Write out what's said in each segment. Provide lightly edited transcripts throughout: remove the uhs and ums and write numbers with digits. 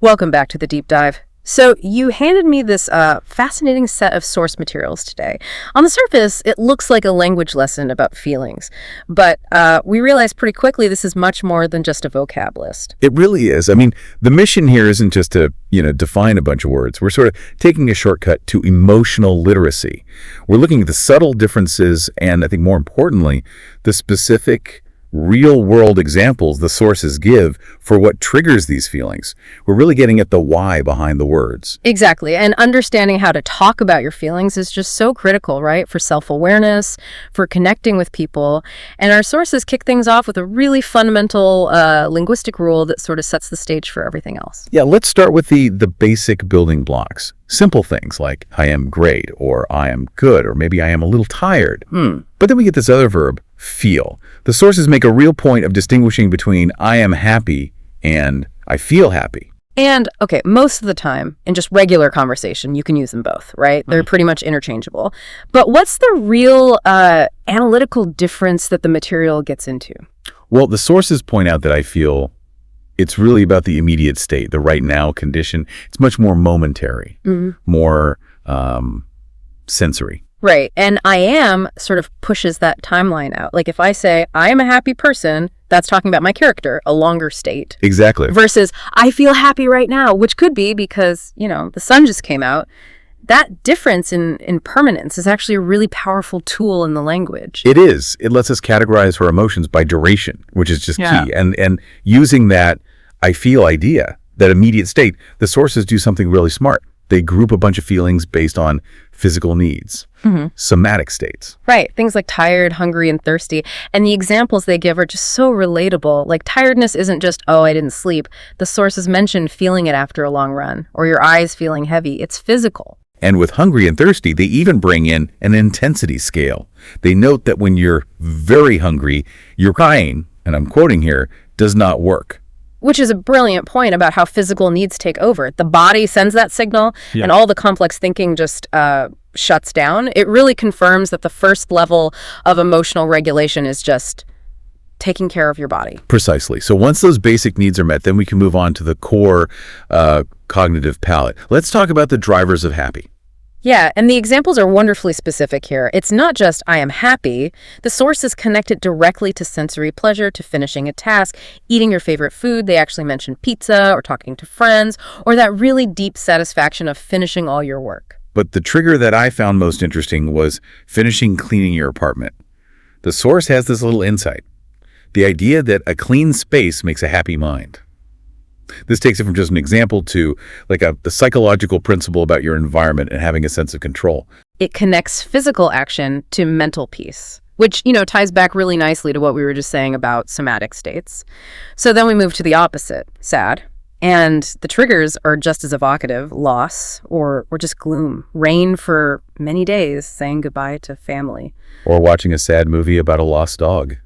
Welcome back to the deep dive. So you handed me this fascinating set of source materials today. On the surface, it looks like a language lesson about feelings, but we realized pretty quickly this is much more than just a vocab list. It really is. I mean, the mission here isn't just to, define a bunch of words. We're sort of taking a shortcut to emotional literacy. We're looking at the subtle differences and, I think more importantly, the specific real-world examples the sources give for what triggers these feelings. We're really getting at the why behind the words. Exactly. And understanding how to talk about your feelings is just so critical, right? For self-awareness, for connecting with people. And our sources kick things off with a really fundamental linguistic rule that sort of sets the stage for everything else. Yeah, let's start with the basic building blocks. Simple things like I am great, or I am good, or maybe I am a little tired. But then we get this other verb, feel. The sources make a real point of distinguishing between I am happy and I feel happy. And, okay, most of the time, in just regular conversation, you can use them both, right? They're pretty much interchangeable. But what's the real analytical difference that the material gets into? Well, the sources point out that I feel it's really about the immediate state, the right now condition. It's much more momentary, more sensory. Right. And I am sort of pushes that timeline out. Like if I say, I am a happy person, that's talking about my character, a longer state. Exactly. Versus, I feel happy right now, which could be because, the sun just came out. That difference in permanence is actually a really powerful tool in the language. It is. It lets us categorize our emotions by duration, which is just key. And using that I feel idea, that immediate state, the sources do something really smart. They group a bunch of feelings based on physical needs, somatic states. Right. Things like tired, hungry, and thirsty. And the examples they give are just so relatable. Like tiredness isn't just, oh, I didn't sleep. The sources mention feeling it after a long run, or your eyes feeling heavy. It's physical. And with hungry and thirsty, they even bring in an intensity scale. They note that when you're very hungry, your crying, and I'm quoting here, does not work. Which is a brilliant point about how physical needs take over. The body sends that signal, and all the complex thinking just shuts down. It really confirms that the first level of emotional regulation is just taking care of your body. Precisely. So once those basic needs are met, then we can move on to the core cognitive palette. Let's talk about the drivers of happy. Yeah, and the examples are wonderfully specific here. It's not just, I am happy. The source is connected directly to sensory pleasure, to finishing a task, eating your favorite food. They actually mention pizza or talking to friends, or that really deep satisfaction of finishing all your work. But the trigger that I found most interesting was finishing cleaning your apartment. The source has this little insight. The idea that a clean space makes a happy mind. This takes it from just an example to the psychological principle about your environment and having a sense of control. It connects physical action to mental peace, which, ties back really nicely to what we were just saying about somatic states. So then we move to the opposite, sad. And the triggers are just as evocative, loss or just gloom, rain for many days, saying goodbye to family. Or watching a sad movie about a lost dog.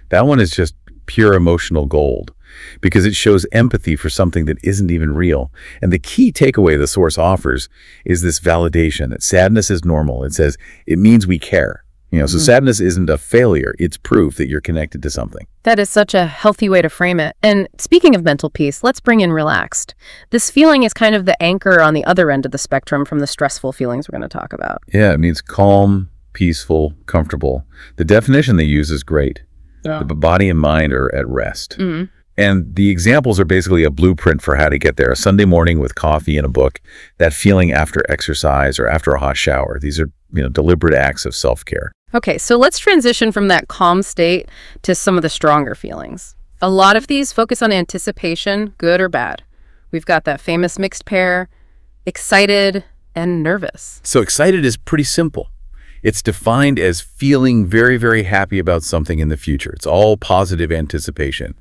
That one is just pure emotional gold, because it shows empathy for something that isn't even real. And the key takeaway the source offers is this validation that sadness is normal. It says it means we care. So sadness isn't a failure. It's proof that you're connected to something. That is such a healthy way to frame it. And speaking of mental peace, let's bring in relaxed. This feeling is kind of the anchor on the other end of the spectrum from the stressful feelings we're going to talk about. Yeah, it means calm, peaceful, comfortable. The definition they use is great. Yeah. The body and mind are at rest. And the examples are basically a blueprint for how to get there. A Sunday morning with coffee and a book, that feeling after exercise or after a hot shower. These are, deliberate acts of self-care. Okay, so let's transition from that calm state to some of the stronger feelings. A lot of these focus on anticipation, good or bad. We've got that famous mixed pair, excited and nervous. So excited is pretty simple. It's defined as feeling very, very happy about something in the future. It's all positive anticipation.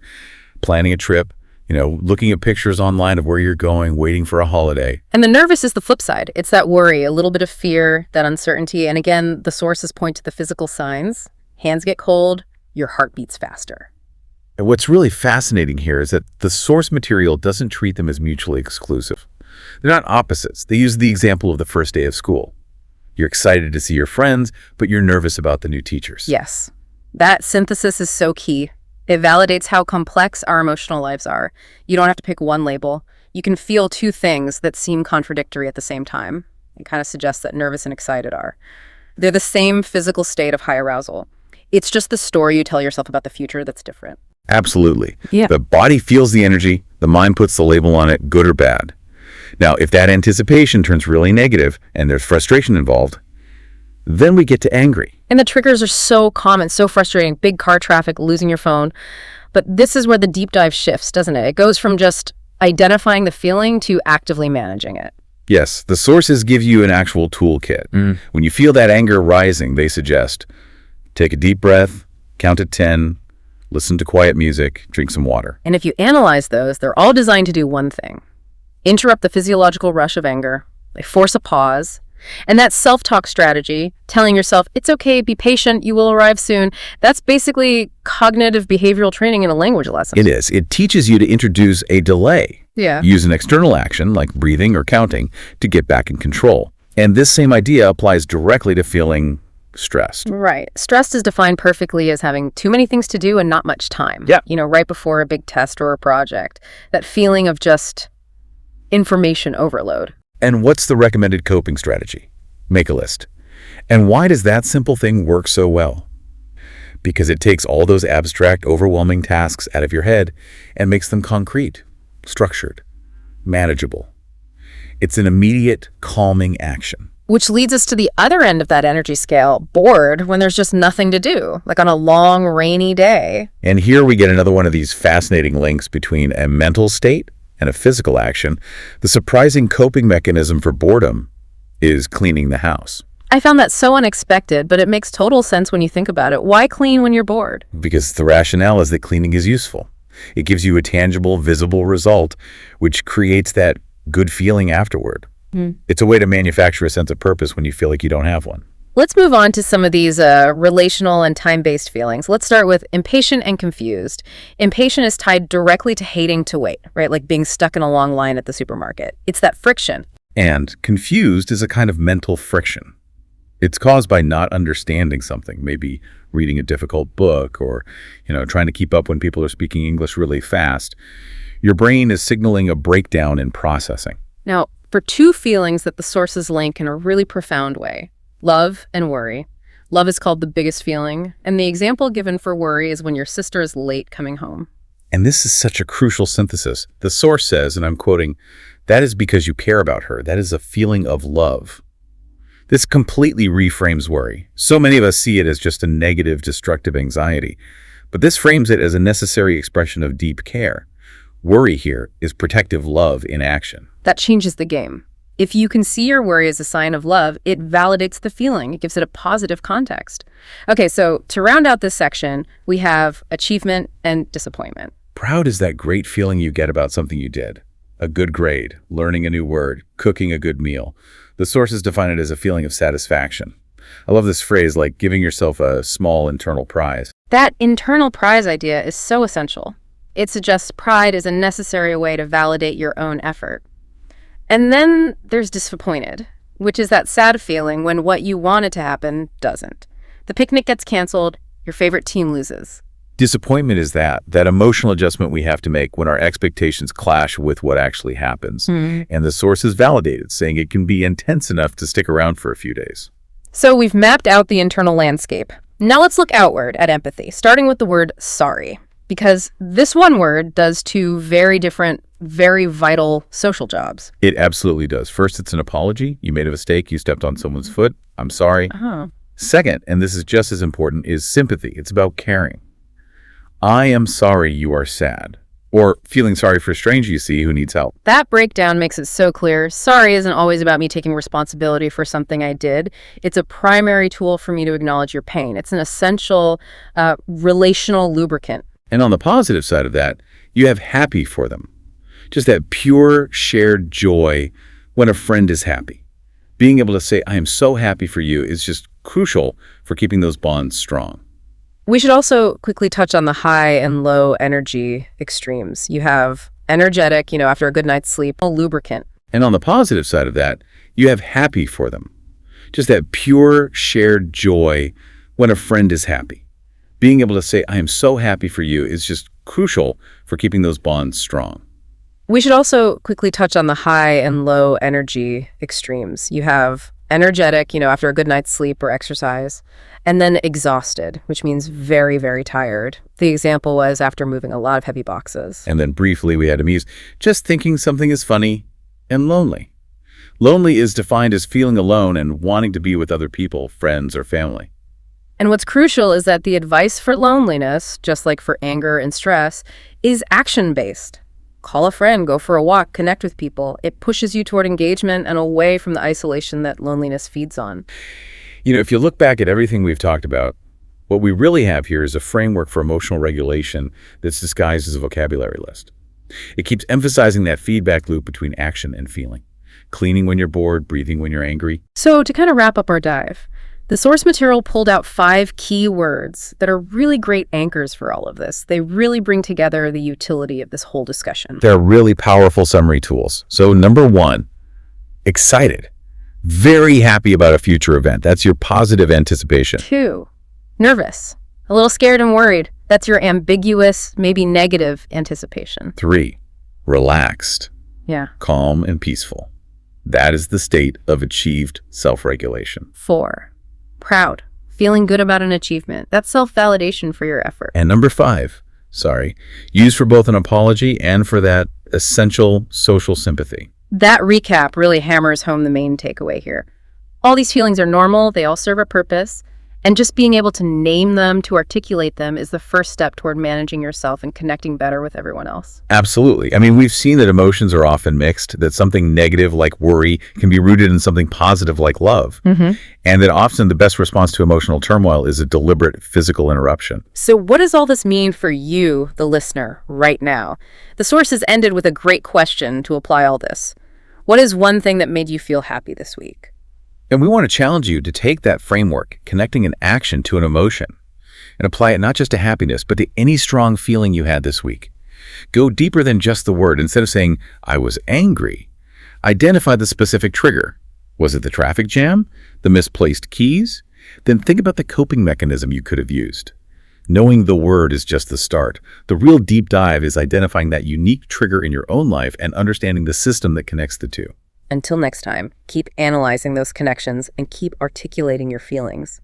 Planning a trip, looking at pictures online of where you're going, waiting for a holiday. And the nervous is the flip side. It's that worry, a little bit of fear, that uncertainty. And again, the sources point to the physical signs. Hands get cold, your heart beats faster. And what's really fascinating here is that the source material doesn't treat them as mutually exclusive. They're not opposites. They use the example of the first day of school. You're excited to see your friends, but you're nervous about the new teachers. Yes. That synthesis is so key. It validates how complex our emotional lives are. You don't have to pick one label. You can feel two things that seem contradictory at the same time. It kind of suggests that nervous and excited are. They're the same physical state of high arousal. It's just the story you tell yourself about the future that's different. Absolutely. Yeah. The body feels the energy, the mind puts the label on it, good or bad. Now, if that anticipation turns really negative and there's frustration involved, then we get to angry. And the triggers are so common, so frustrating. Big car traffic, losing your phone. But this is where the deep dive shifts, doesn't it? It goes from just identifying the feeling to actively managing it. Yes, the sources give you an actual toolkit. When you feel that anger rising, they suggest take a deep breath, count to 10, listen to quiet music, drink some water. And if you analyze those, they're all designed to do one thing: interrupt the physiological rush of anger. They force a pause. And that self-talk strategy, telling yourself, it's okay, be patient, you will arrive soon, that's basically cognitive behavioral training in a language lesson. It is. It teaches you to introduce a delay. Yeah. Use an external action, like breathing or counting, to get back in control. And this same idea applies directly to feeling stressed. Right. Stressed is defined perfectly as having too many things to do and not much time. Yeah. Right before a big test or a project. That feeling of just information overload. And what's the recommended coping strategy? Make a list. And why does that simple thing work so well? Because it takes all those abstract, overwhelming tasks out of your head and makes them concrete, structured, manageable. It's an immediate, calming action. Which leads us to the other end of that energy scale, bored, when there's just nothing to do, like on a long, rainy day. And here we get another one of these fascinating links between a mental state and a physical action. The surprising coping mechanism for boredom is cleaning the house. I found that so unexpected, but it makes total sense when you think about it. Why clean when you're bored? Because the rationale is that cleaning is useful. It gives you a tangible, visible result, which creates that good feeling afterward. It's a way to manufacture a sense of purpose when you feel like you don't have one. Let's move on to some of these relational and time-based feelings. Let's start with impatient and confused. Impatient is tied directly to hating to wait, right? Like being stuck in a long line at the supermarket. It's that friction. And confused is a kind of mental friction. It's caused by not understanding something, maybe reading a difficult book or, trying to keep up when people are speaking English really fast. Your brain is signaling a breakdown in processing. Now, for two feelings that the sources link in a really profound way: love and worry. Love is called the biggest feeling, and the example given for worry is when your sister is late coming home. And this is such a crucial synthesis. The source says, and I'm quoting, "That is because you care about her. That is a feeling of love." This completely reframes worry. So many of us see it as just a negative, destructive anxiety, but this frames it as a necessary expression of deep care. Worry here is protective love in action. That changes the game. If you can see your worry as a sign of love, it validates the feeling. It gives it a positive context. Okay, so to round out this section, we have achievement and disappointment. Proud is that great feeling you get about something you did. A good grade, learning a new word, cooking a good meal. The sources define it as a feeling of satisfaction. I love this phrase, like giving yourself a small internal prize. That internal prize idea is so essential. It suggests pride is a necessary way to validate your own effort. And then there's disappointed, which is that sad feeling when what you wanted to happen doesn't. The picnic gets canceled, your favorite team loses. Disappointment is that emotional adjustment we have to make when our expectations clash with what actually happens. And the source is validated, saying it can be intense enough to stick around for a few days. So we've mapped out the internal landscape. Now let's look outward at empathy, starting with the word sorry. Because this one word does two very different, very vital social jobs. It absolutely does. First, it's an apology. You made a mistake. You stepped on someone's foot. I'm sorry. Second, and this is just as important, is sympathy. It's about caring. I am sorry you are sad. Or feeling sorry for a stranger you see who needs help. That breakdown makes it so clear. Sorry isn't always about me taking responsibility for something I did. It's a primary tool for me to acknowledge your pain. It's an essential relational lubricant. And on the positive side of that, you have happy for them. Just that pure shared joy when a friend is happy. Being able to say, I am so happy for you, is just crucial for keeping those bonds strong. We should also quickly touch on the high and low energy extremes. You have energetic, after a good night's sleep, a lubricant. And on the positive side of that, you have happy for them. Just that pure shared joy when a friend is happy. Being able to say, I am so happy for you, is just crucial for keeping those bonds strong. We should also quickly touch on the high and low energy extremes. You have energetic, after a good night's sleep or exercise, and then exhausted, which means very, very tired. The example was after moving a lot of heavy boxes. And then briefly we had him use just thinking something is funny and lonely. Lonely is defined as feeling alone and wanting to be with other people, friends or family. And what's crucial is that the advice for loneliness, just like for anger and stress, is action-based. Call a friend, go for a walk, connect with people. It pushes you toward engagement and away from the isolation that loneliness feeds on. If you look back at everything we've talked about, what we really have here is a framework for emotional regulation that's disguised as a vocabulary list. It keeps emphasizing that feedback loop between action and feeling. Cleaning when you're bored, breathing when you're angry. So to kind of wrap up our dive, the source material pulled out 5 key words that are really great anchors for all of this. They really bring together the utility of this whole discussion. They're really powerful summary tools. So number 1, excited. Very happy about a future event. That's your positive anticipation. 2, nervous. A little scared and worried. That's your ambiguous, maybe negative anticipation. 3, relaxed. Yeah. Calm and peaceful. That is the state of achieved self-regulation. 4, proud. Feeling good about an achievement. That's self-validation for your effort. And number 5, used for both an apology and for that essential social sympathy. That recap really hammers home the main takeaway here. All these feelings are normal, they all serve a purpose, and just being able to name them, to articulate them, is the first step toward managing yourself and connecting better with everyone else. Absolutely. We've seen that emotions are often mixed, that something negative like worry can be rooted in something positive like love, and that often the best response to emotional turmoil is a deliberate physical interruption. So what does all this mean for you, the listener, right now? The sources ended with a great question to apply all this. What is one thing that made you feel happy this week? And we want to challenge you to take that framework, connecting an action to an emotion, and apply it not just to happiness, but to any strong feeling you had this week. Go deeper than just the word. Instead of saying, I was angry, identify the specific trigger. Was it the traffic jam? The misplaced keys? Then think about the coping mechanism you could have used. Knowing the word is just the start. The real deep dive is identifying that unique trigger in your own life and understanding the system that connects the two. Until next time, keep analyzing those connections and keep articulating your feelings.